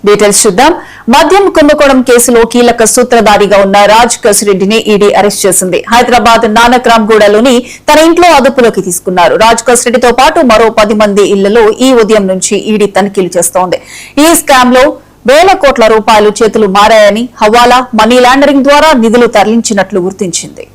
Details చూద్దాం. మద్యం కుంభకోణం కేసులో కీలక సూత్రధారిగా ఉన్న రాజ్ కసిరెడ్డిని ఈడీ అరెస్ట్ చేసింది. హైదరాబాద్ నానక్రామ్గూడలోని తన ఇంట్లో అదుపులోకి తీసుకున్నారు. రాజ్ కసిరెడ్డితో పాటు మరో 10 మంది ఇళ్లలో ఈ ఉదయం నుంచి ఈడీ తనిఖీలు చేస్తోంది. ఈ స్కామ్ లో వేల కోట్ల రూపాయలు చేతులు మారాయని, హవాలా, మనీ లాండరింగ్ ద్వారా నిధులు తరలించినట్లు గుర్తించింది.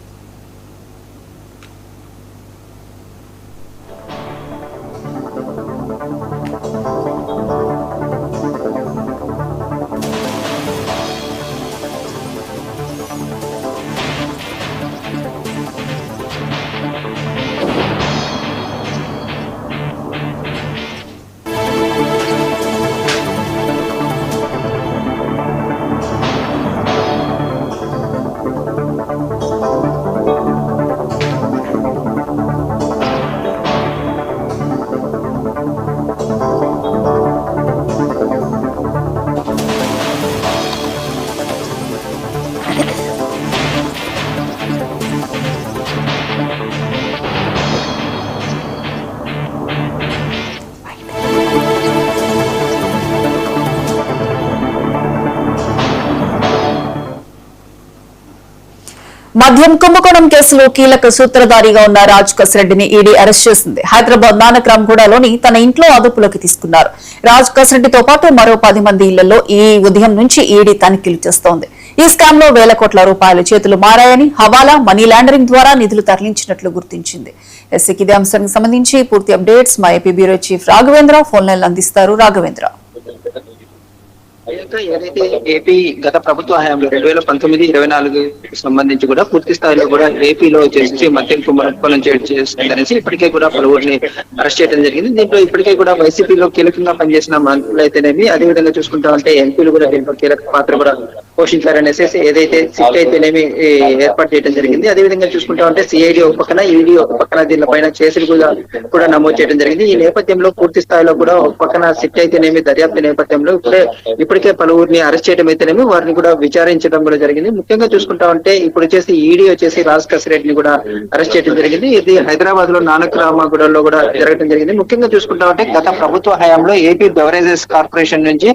మద్యం కుంభకోణం కేసులో కీలక సూత్రధారిగా ఉన్న రాజ్ కసిరెడ్డిని ఈడీ అరెస్ట్ చేసింది. హైదరాబాద్ నానక్రామ్గూడలోని తన ఇంట్లో అదుపులోకి తీసుకున్నారు. రాజ్ కసిరెడ్డితో పాటు మరో 10 మంది ఇళ్లలో ఈ ఉదయం నుంచి ఈడీ తనిఖీలు చేస్తోంది. ఈ స్కామ్ లో వేల కోట్ల రూపాయలు చేతులు మారాయని, హవాలా, మనీ లాండరింగ్ ద్వారా నిధులు తరలించినట్లు గుర్తించింది. ఎస్సీకి ఇదే అంశానికి సంబంధించి పూర్తి అప్డేట్స్ మా AP bureau chief Raghavendra phone line అందిస్తారు. రాఘవేంద్ర, ఏదైతే ఏపీ గత ప్రభుత్వ హయాంలో 2019-24 సంబంధించి కూడా పూర్తి స్థాయిలో కూడా ఏపీలో చేసి మద్యం కుంభకోణం చేస్తుందనేసి ఇప్పటికే కూడా పలువురిని అరెస్ట్ చేయడం జరిగింది. దీంట్లో ఇప్పటికే కూడా వైసీపీలో కీలకంగా పనిచేసిన మంత్రులు అయితేనేమి, అదేవిధంగా చూసుకుంటా ఉంటే ఎంపీలు కూడా దీంట్లో కీలక పాత్ర కూడా పోషించారనేసి ఏదైతే సిట్ అయితేనేమి ఏర్పాటు చేయడం జరిగింది. అదేవిధంగా చూసుకుంటా ఉంటే సిఐడి ఒక పక్కన, ఈడీ ఒక పక్కన దీనిపైన కేసులు కూడా నమోదు చేయడం జరిగింది. ఈ నేపథ్యంలో పూర్తి స్థాయిలో కూడా ఒక పక్కన సిట్ అయితేనేమి దర్యాప్తు నేపథ్యంలో ఇప్పటికే పలువురిని అరెస్ట్ చేయడం అయితేనేమి వారిని కూడా విచారించడం కూడా జరిగింది. ముఖ్యంగా చూసుకుంటా ఉంటే ఇప్పుడు వచ్చేసి ఈడీ వచ్చేసి రాజ్ కసిరెడ్డిని కూడా అరెస్ట్ చేయడం జరిగింది. ఇది హైదరాబాద్ లో నానక్రామ్గూడలో కూడా జరగడం జరిగింది. ముఖ్యంగా చూసుకుంటా ఉంటే గత ప్రభుత్వ హయాంలో ఏపీ బెవరేజెస్ కార్పొరేషన్ నుంచి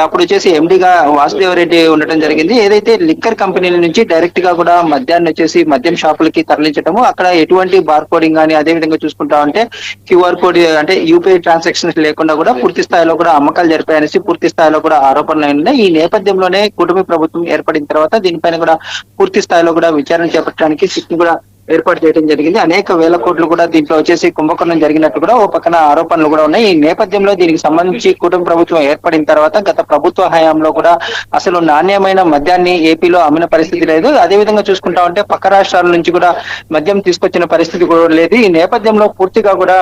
అప్పుడు వచ్చేసి ఎండీగా వాసుదేవరెడ్డి ఉండటం జరిగింది. ఏదైతే లిక్కర్ కంపెనీల నుంచి డైరెక్ట్ గా కూడా మద్యాన్ని వచ్చేసి మద్యం షాపులకి తరలించడము, అక్కడ ఎటువంటి బార్ కోడింగ్ కానీ, అదే విధంగా చూసుకుంటా ఉంటే క్యూఆర్ కోడ్ అంటే యూపీఐ ట్రాన్సాక్షన్స్ లేకుండా కూడా పూర్తి స్థాయిలో కూడా అమ్మకాలు జరిపాయనేసి పూర్తి స్థాయిలో కూడా ఆరోపణలు ఉన్నాయి. ఈ నేపథ్యంలోనే కూటమి ప్రభుత్వం ఏర్పడిన తర్వాత దీనిపైన కూడా పూర్తి స్థాయిలో కూడా విచారణ చేపట్టడానికి సిట్ కూడా ఏర్పాటు చేయడం జరిగింది. అనేక వేల కోట్లు కూడా దీంట్లో వచ్చేసి కుంభకోణం జరిగినట్టు కూడా ఓ పక్కన ఆరోపణలు కూడా ఉన్నాయి. ఈ నేపథ్యంలో దీనికి సంబంధించి కూటమి ప్రభుత్వం ఏర్పడిన తర్వాత గత ప్రభుత్వ హయాంలో కూడా అసలు నాణ్యమైన మద్యాన్ని ఏపీలో అమ్మిన పరిస్థితి లేదు. అదేవిధంగా చూసుకుంటా ఉంటే పక్క రాష్ట్రాల నుంచి కూడా మద్యం తీసుకొచ్చిన పరిస్థితి కూడా లేదు. ఈ నేపథ్యంలో పూర్తిగా కూడా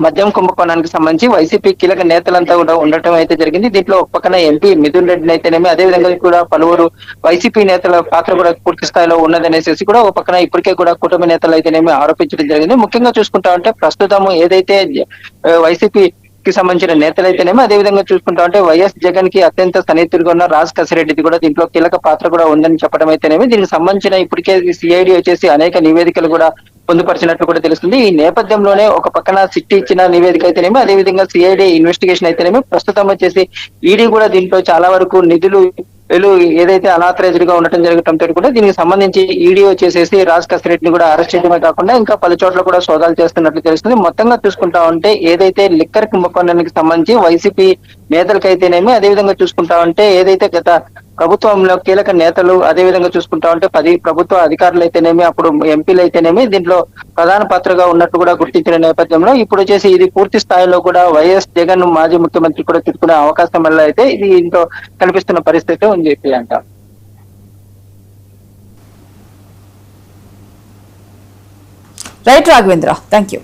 మద్యం కుంభకోణానికి సంబంధించి వైసీపీ కీలక నేతలంతా కూడా ఉండటం అయితే జరిగింది. దీంట్లో ఒక పక్కన ఎంపీ మిథున్ రెడ్డిని అయితేనేమి, అదేవిధంగా కూడా పలువురు వైసీపీ నేతల పాత్ర కూడా పూర్తి స్థాయిలో ఉన్నదనేసి కూడా ఒక పక్కన ఇప్పటికే కూడా కుటుంబ నేతలు అయితేనేమి ఆరోపించడం జరిగింది. ముఖ్యంగా చూసుకుంటా ఉంటే ప్రస్తుతం ఏదైతే వైసీపీ కి సంబంధించిన నేతలైతేనేమో, అదేవిధంగా చూసుకుంటా ఉంటే వైఎస్ జగన్ కి అత్యంత సన్నిహితుడిగా ఉన్న రాజ్ కసిరెడ్డిది కూడా దీంట్లో కీలక పాత్ర కూడా ఉందని చెప్పడం అయితేనేమి, దీనికి సంబంధించిన ఇప్పటికే సిఐడి వచ్చేసి అనేక నివేదికలు కూడా పొందుపరిచినట్లు కూడా తెలుస్తుంది. ఈ నేపథ్యంలోనే ఒక పక్కన సిట్ ఇచ్చిన నివేదిక అయితేనేమి, అదేవిధంగా సిఐడి ఇన్వెస్టిగేషన్ అయితేనేమి, ప్రస్తుతం వచ్చేసి ఈడీ కూడా దీంట్లో చాలా వరకు నిధులు ఏదైతే అనాథరైజ్డ్ గా ఉండటం జరగటంతో కూడా దీనికి సంబంధించి ఈడీ వచ్చేసేసి రాజ్ కసిరెడ్డిని కూడా అరెస్ట్ చేయడమే కాకుండా ఇంకా పలు చోట్ల కూడా సోదాలు చేస్తున్నట్లు తెలుస్తుంది. మొత్తంగా చూసుకుంటా ఉంటే ఏదైతే లిక్కర్ కుంభకోణానికి సంబంధించి వైసీపీ నేతలకైతేనేమి, అదేవిధంగా చూసుకుంటా ఉంటే ఏదైతే గత ప్రభుత్వంలో కీలక నేతలు, అదేవిధంగా చూసుకుంటా ఉంటే 10 ప్రభుత్వ అధికారులు అయితేనేమి, అప్పుడు ఎంపీలు అయితేనేమి దీంట్లో ప్రధాన పాత్రగా ఉన్నట్టు కూడా గుర్తించిన నేపథ్యంలో ఇప్పుడు వచ్చేసి ఇది పూర్తి స్థాయిలో కూడా వైఎస్ జగన్ మాజీ ముఖ్యమంత్రి కూడా తిట్టుకునే అవకాశం వల్ల అయితే ఇది ఇంట్లో కనిపిస్తున్న పరిస్థితి అని చెప్పి అంట. Right Raghavendra, thank you.